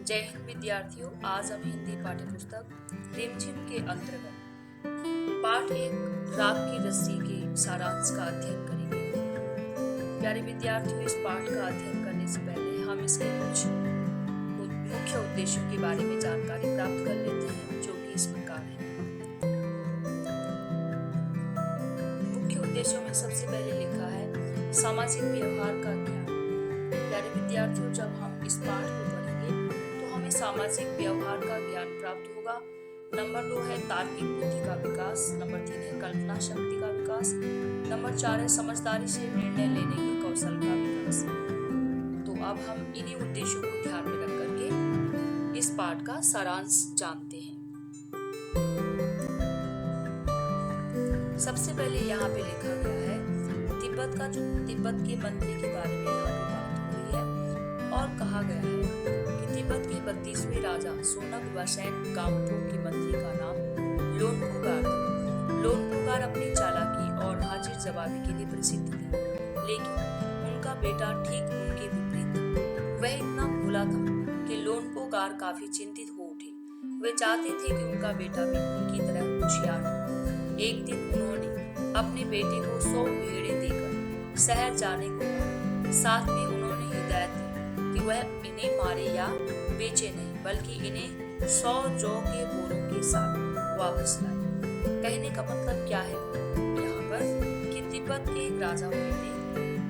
जय हिंद विद्यार्थियों। आज हम हिंदी पाठ्य पुस्तक रिमझिम के अंतर्गत पाठ 1 राग की रस्सी के सारांश का अध्ययन करेंगे। प्यारे विद्यार्थियों, इस पाठ का अध्ययन करने से पहले हम इसके कुछ मुख्य उद्देश्यों के बारे में जानकारी प्राप्त कर लेते हैं, जो कि इस प्रकार है। मुख्य उद्देश्यों में सबसे पहले लिखा है सामाजिक व्यवहार का ज्ञान। प्यारे विद्यार्थियों, जब हम इस पाठ को पढ़ेंगे तो हमें सामाजिक व्यवहार का ज्ञान प्राप्त होगा। नंबर 2 है तार्किक बुद्धि का विकास। नंबर 3 है कल्पना शक्ति का विकास। नंबर 4 है समझदारी से निर्णय लेने के कौशल का विकास। तो अब हम इन्हीं उद्देश्यों को ध्यान में रख करके इस पाठ का सारांश जानते हैं। सबसे पहले यहाँ पे लिखा गया है तिब्बत के मंत्री के बारे में यहाँ पे बात हो रही है और कहा गया है कि तिब्बत के 32वें राजा सोनक वसैन गाम्पो के मंत्री का नाम लोनपुगार था। लोनपुगार अपनी चालाकी और हाजिर जवाबी के लिए प्रसिद्ध थे, लेकिन उनका बेटा ठीक उनके विपरीत था। वह इतना भोला था कि लोनपुगार काफी चिंतित हो उठे। वे चाहते थे कि उनका बेटा भी उनकी तरह होशियार हो। एक दिन उन्होंने अपने बेटे को 100 भेड़ें देकर शहर जाने को कहा। साथ में उन्होंने हिदायत दी कि वह इन्हें मारे या बेचे नहीं, बल्कि इन्हें 100 जौ के बोरों के साथ वापस लाए। कहने का मतलब क्या है यहाँ पर कि तिब्बत के एक राजा हुए थे,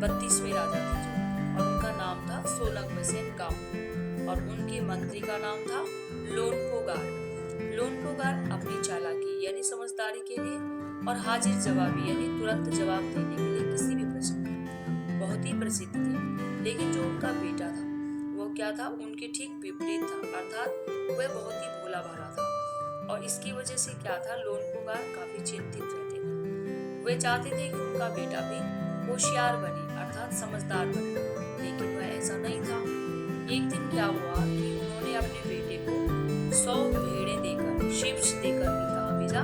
32वें राजा थे जो, और उनका नाम था सोनक वसैन गाम्पो और उनके मंत्री का नाम था लोनपुगार। लोनपुगार अपनी चालाकी यानी समझदारी के लिए और हाजिर जवाबी यानी तुरंत जवाब देने के लिए किसी भी प्रश्न बहुत ही प्रसिद्ध थे। लेकिन जो उनका बेटा था वो क्या था, उनके ठीक विपरीत था, अर्थात वह बहुत ही भोला भाला था। और इसकी वजह से क्या था, लोनपुगार काफी चिंतित रहते थे। वे चाहते थे कि उनका बेटा भी होशियार बने, अर्थात समझदार बने, लेकिन वह ऐसा नहीं था। एक दिन क्या हुआ कि उन्होंने अपने बेटे को 100 भेड़ें देकर शिप्स देकर कहा भेजा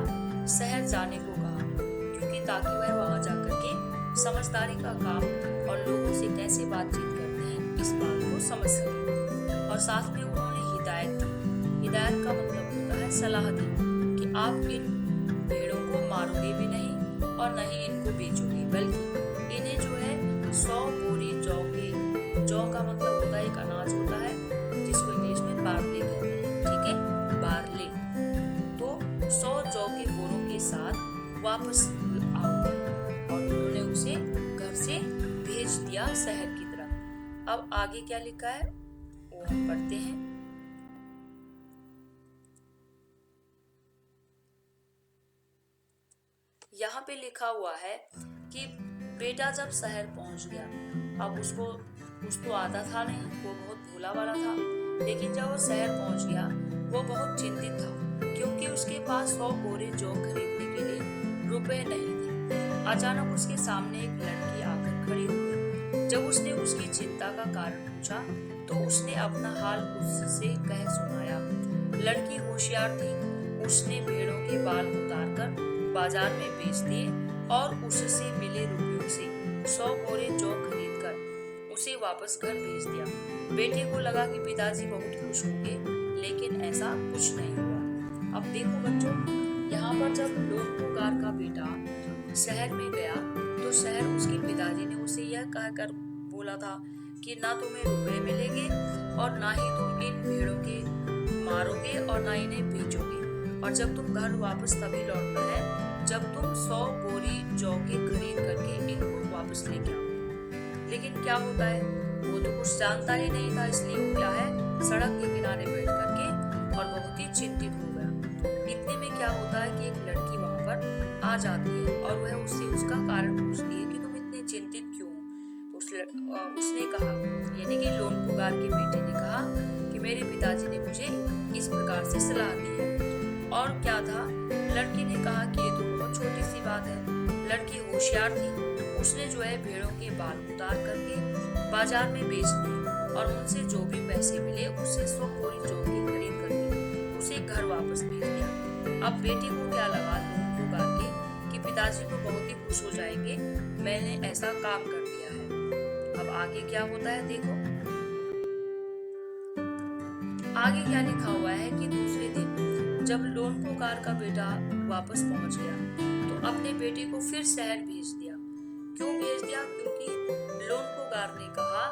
शहर जाने को कहा, क्योंकि ताकि वह वहां जाकर के समझदारी का काम और लोगों से कैसे बातचीत करते हैं इस बात को समझ सके। और साथ में उन्होंने हिदायत दी। हिदायत का मतलब होता है सलाह दी कि आप इन भेड़ों को मारोगे भी नहीं और न ही इनको बेचोगे, बल्कि इन्हें जो है 100 बोरी जौ का मतलब होता है एक अनाज होता है जिसको इंग्लिश में बार्ले कहते हैं, ठीक है, बार्ले। तो 100 जौ के बोरों के साथ वापस आओगे, और उन्होंने उसे घर से भेज दिया शहर की तरफ। अब आगे क्या लिखा है वो हम पढ़ते हैं। यहाँ पे लिखा हुआ है कि बेटा जब शहर पहुंच गया, अब उसको कुछ तो आता था नहीं, वो बहुत भोला वाला था, लेकिन जब वो शहर पहुंच गया वो बहुत चिंतित था, क्योंकि उसके पास 100 बोरे जौ खरीदने के लिए रुपए नहीं थे। अचानक उसके सामने एक लड़की आकर खड़ी हो गई। जब उसने उसकी चिंता का कारण पूछा तो उसने अपना हाल उससे कह सुनाया। लड़की होशियार थी, उसने भेड़ों के बाल उतारकर बाजार में बेच दिए और उससे मिले रुपयों से 100 बोरे जौ खरीदकर उसे वापस घर भेज दिया। बेटे को लगा कि पिताजी बहुत खुश होंगे, लेकिन ऐसा कुछ नहीं हुआ। अब देखो बच्चों, यहाँ पर जब लोनपुगार का बेटा शहर में गया तो शहर उसके पिताजी ने उसे यह कहकर बोला था कि ना तुम्हें रुपए मिलेंगे और ना ही तुम इन भेड़ों के मारोगे और ना इन्हें बेचोगे, और जब तुम घर वापस तभी लौटना है जब तुम 100 बोरी जौ के खरीद करके इनको वापस लेके आओ। लेकिन क्या होता है, वो तो कुछ जानता ही नहीं था, इसलिए वो क्या है, सड़क के किनारे बैठ करके और बहुत ही चिंतित हो गया। इतने में क्या होता है कि एक लड़की वहां पर आ जाती है और वह उससे उसका कारण पूछती है कि तुम इतने चिंतित क्यों हो। तो उसने कहा, यानी कि लोनपुगार के बेटे ने कहा कि मेरे पिताजी ने मुझे इस प्रकार से सलाह दी है। और क्या था, लड़की ने कहा कि ये तो बहुत छोटी सी बात है। लड़की होशियार थी, उसने जो है भेड़ों के बाल उतार करके बाजार में बेच दिए और उनसे जो भी पैसे मिले उससे 100 बोरी जौ की खरीद करके उसे घर वापस भेज दिया। अब बेटे को क्या लगा लोनपुगार के कि पिताजी तो बहुत ही खुश हो जाएंगे, मैंने ऐसा काम कर दिया है। अब आगे क्या होता है देखो। आगे क्या लिखा हुआ है कि दूसरे दिन जब लोनपोकार का बेटा वापस पहुंच गया तो अपने बेटे को फिर शहर भेज दिया। क्यों भेज दिया? क्योंकि लोनपोकार ने कहा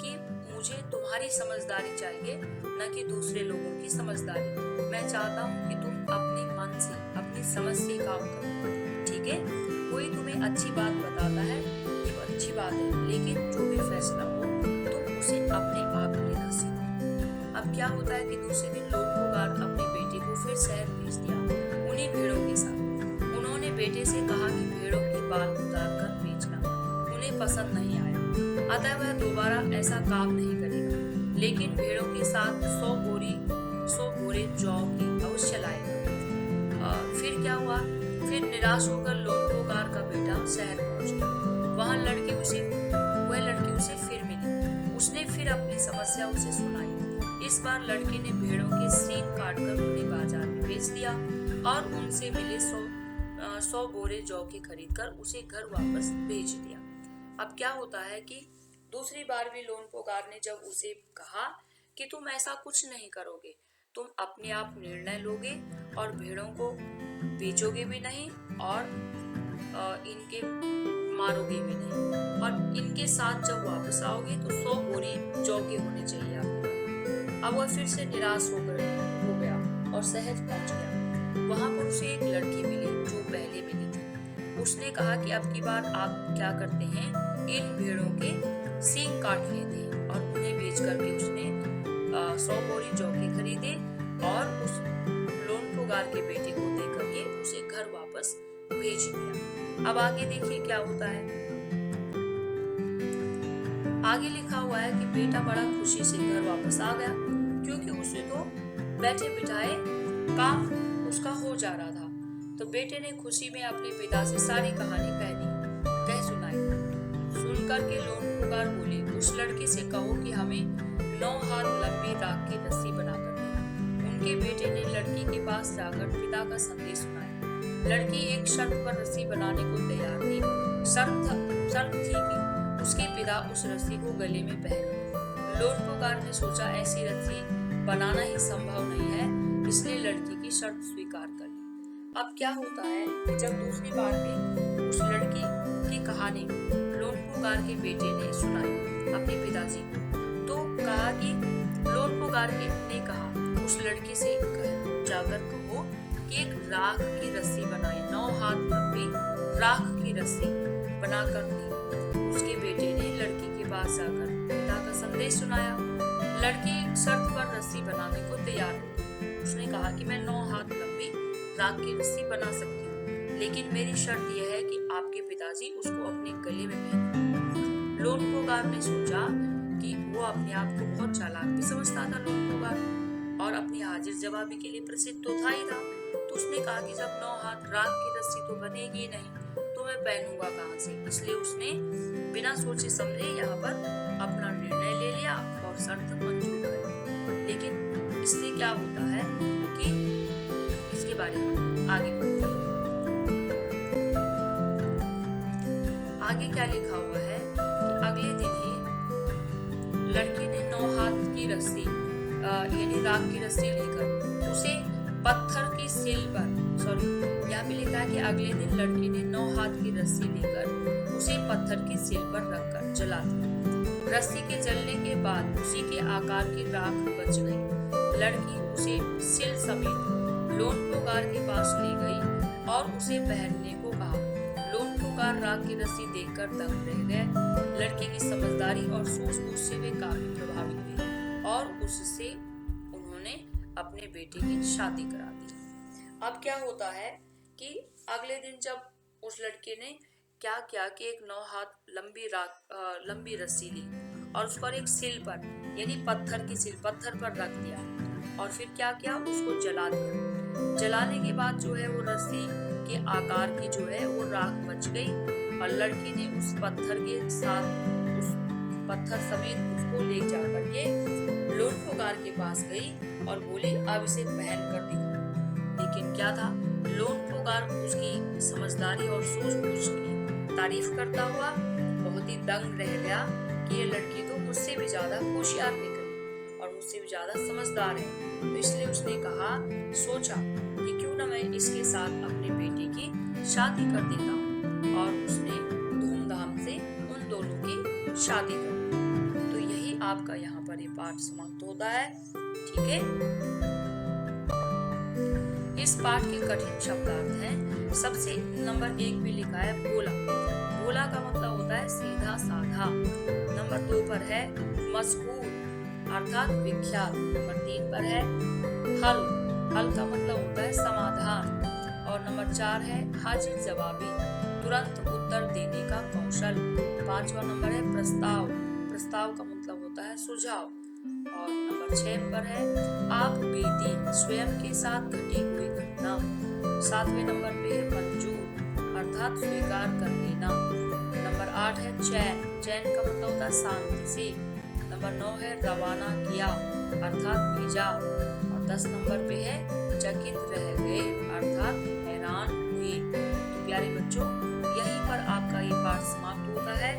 कि मुझे तुम्हारी समझदारी चाहिए, न कि दूसरे लोगों की समझदारी। मैं चाहता हूँ कि तुम अपने मन से, अपनी समझ से काम करो। ठीक है, कोई तुम्हें अच्छी बात बताता है तो अच्छी बात है, लेकिन जो भी फैसला हो तुम उसे अपने आप लेना सीखो। अब क्या होता है कि दूसरे दिन लोनपोकार अपने बेटे को फिर शहर भेज दिया, उन्हीं भेड़ों के साथ। उन्होंने बेटे से कहा कि भेड़ों के बाल उतार कर बेचना। उन्हें पसंद नहीं आया, अतः वह दोबारा ऐसा काम नहीं करेगा, लेकिन भेड़ों के साथ 100 बोरे जौ की अवश्य लाएगा। फिर क्या हुआ? फिर निराश होकर लोनपोकार का बेटा शहर पहुंच गया। वह लड़की उसे फिर मिली। उसने फिर अपनी समस्या उसे सुनाई। इस बार लड़की ने भेड़ों के सींग काटकर उन्हें बाजार में बेच दिया और उनसे मिले 100 बोरे जौ के खरीद कर उसे घर वापस भेज दिया। अब क्या होता है कि दूसरी बार भी लोनपोकार ने जब उसे कहा कि तुम ऐसा कुछ नहीं करोगे, तुम अपने आप निर्णय लोगे और भेड़ों को बेचोगे भी नहीं और इनके मारोगे भी नहीं, और इनके साथ जब वापस आओगे तो 100 बोरी जौ के होने चाहिए आपको। अब वह फिर से निराश हो गया और शहर पहुंच गया। वहां पर उसे एक लड़की मिली जो पहले मिली थी। उसने कहा कि अब की बार आप क्या करते हैं, इन भेड़ों के सींग काट लेते हैं, और उन्हें बेच करके उसने 100 बोरी जौ के खरीदे और उस लोनपोकार के बेटे को दे करके उसे घर वापस भेज दिया। अब आगे देखिए क्या होता है। आगे लिखा हुआ है कि बेटा बड़ा खुशी से घर वापस आ गया, क्योंकि उसे तो बैठे बिठाए काम उसका हो जा रहा था। तो बेटे ने खुशी में अपने पिता से सारी कहानी कह सुनाई। सुनकर के लोनपोकार बोले, उस लड़के से कहो कि हमें 9 हाथ लंबी राख की रस्सी बनाकर दे। उनके बेटे ने लड़की के पास जाकर पिता का संदेश सुनाया। लड़की एक शर्त पर रस्सी बनाने को तैयार थी। शर्त थी कि उसके पिता उस रस्सी को गले में पहने। लोनपोकार ने सोचा ऐसी रस्सी बनाना ही संभव नहीं है, इसलिए लड़की की शर्त स्वीकार कर ली। अब क्या होता है कि जब दूसरी बार भी उस लड़की की कहानी लोनपोकार के बेटे ने सुनाई अपने पिताजी को, तो कहा कि लोनपोकार ने कहा उस लड़की से जाकर कहो कि एक राख की रस्सी बनाए, 9 हाथ लंबी राख की रस्सी बनाकर दी। उसके बेटे ने लड़की के पास जाकर पिता का संदेश सुनाया। लड़की शर्त पर रस्सी बनाने को तैयार हो। उसने कहा कि मैं 9 हाथ लंबी राख की रस्सी बना सकती हूँ, लेकिन मेरी शर्त यह है कि आपके पिताजी उसको अपने गले में पहने। लोनपोकार ने सोचा कि वो अपने आप को बहुत चालाक भी समझता था लोनपोकार, और अपनी हाजिर जवाबी के लिए प्रसिद्ध तो था ही था। तो उसने कहा कि जब 9 हाथ राख की रस्सी तो बनेगी नहीं तो मैं पहनूंगा कहाँ से। इसलिए उसने बिना सोचे समझे यहाँ पर अपना निर्णय ले लिया और शर्त मंजूर कर। लेकिन इससे क्या होता है कि इसके बारे में आगे बढ़ते हैं। आगे क्या लिखा हुआ है कि अगले दिन ही लड़की ने 9 हाथ की रस्सी यानी राख की रस्सी लेकर उसे पत्थर की सिल पर, यहाँ पे लिखा है कि अगले दिन लड़की ने 9 हाथ की रस्सी लेकर उसे पत्थर की सिल पर रखकर जला दिया। रस्सी के जलने के बाद उसी के आकार की राख बच गई। लड़की उसे सिल समेत लोनपोकार के पास ले गई और उसे पहनने को कहा। लोनपोकार राख की रस्सी देखकर दंग रह गए। लड़के की समझदारी और सूझबूझ से वे काफी प्रभावित हुए और उससे उन्होंने अपने बेटे की शादी करा दी। अब क्या होता है कि अगले दिन जब उस लड़के ने क्या किया कि एक 9 हाथ लंबी रस्सी ली और उस पर एक सिल पर यानी पत्थर पर रख दिया और फिर क्या किया, उसको जला दिया। जलाने के बाद जो है वो रस्सी के आकार की जो है वो राख बच गई और लड़की ने उस पत्थर समेत उसको ले जा करके लोनपोकार के पास गई और बोली अब इसे पहन कर दिखा। लेकिन क्या था, लोनपोकार उसकी समझदारी और सूझबूझ की तारीफ करता हुआ बहुत ही दंग रह गया कि ये लड़की तो मुझसे भी ज्यादा होशियार निकली और मुझसे भी ज्यादा समझदार है, तो इसलिए उसने सोचा कि क्यों ना मैं इसके साथ अपने बेटे की शादी कर देता हूँ, और उसने धूमधाम से उन दोनों की शादी कर दी। तो यही आपका यहाँ पर ये पाठ समाप्त होता है। ठीक है, इस पाठ के कठिन शब्दार्थ हैं। सबसे नंबर 1 पे लिखा है भोला। भोला का मतलब होता है सीधा साधा। नंबर 2 पर है मशहूर अर्थात विख्यात। नंबर 3 पर है हल। हल का मतलब होता है समाधान। और नंबर 4 है हाजिर जवाबी, तुरंत उत्तर देने का कौशल। 5वां नंबर है प्रस्ताव। प्रस्ताव का मतलब होता है सुझाव। और नंबर 6 पर है आप बीती, स्वयं के साथ घटी हुई घटना। 7वें नंबर पे है मंजूर अर्थात स्वीकार कर लेना। नंबर 8 है चैन। चैन का मतलब होता है शांति से। नंबर 9 है रवाना किया अर्थात भेजा। और 10 नंबर पे है चकित रह गए अर्थात हैरान हुए। तो प्यारे बच्चों, यहीं पर आपका ये पाठ समाप्त होता है।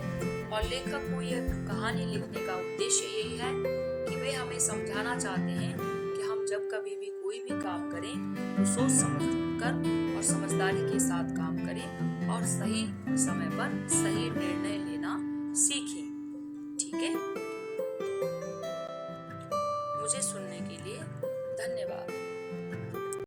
और लेखक को यह कहानी लिखने का उद्देश्य यही है कि वे हमें समझाना चाहते हैं कि हम जब कभी भी कोई भी काम करें तो सोच समझ कर और समझदारी के साथ काम करें और सही समय पर सही निर्णय लेना सीखें। ठीक है।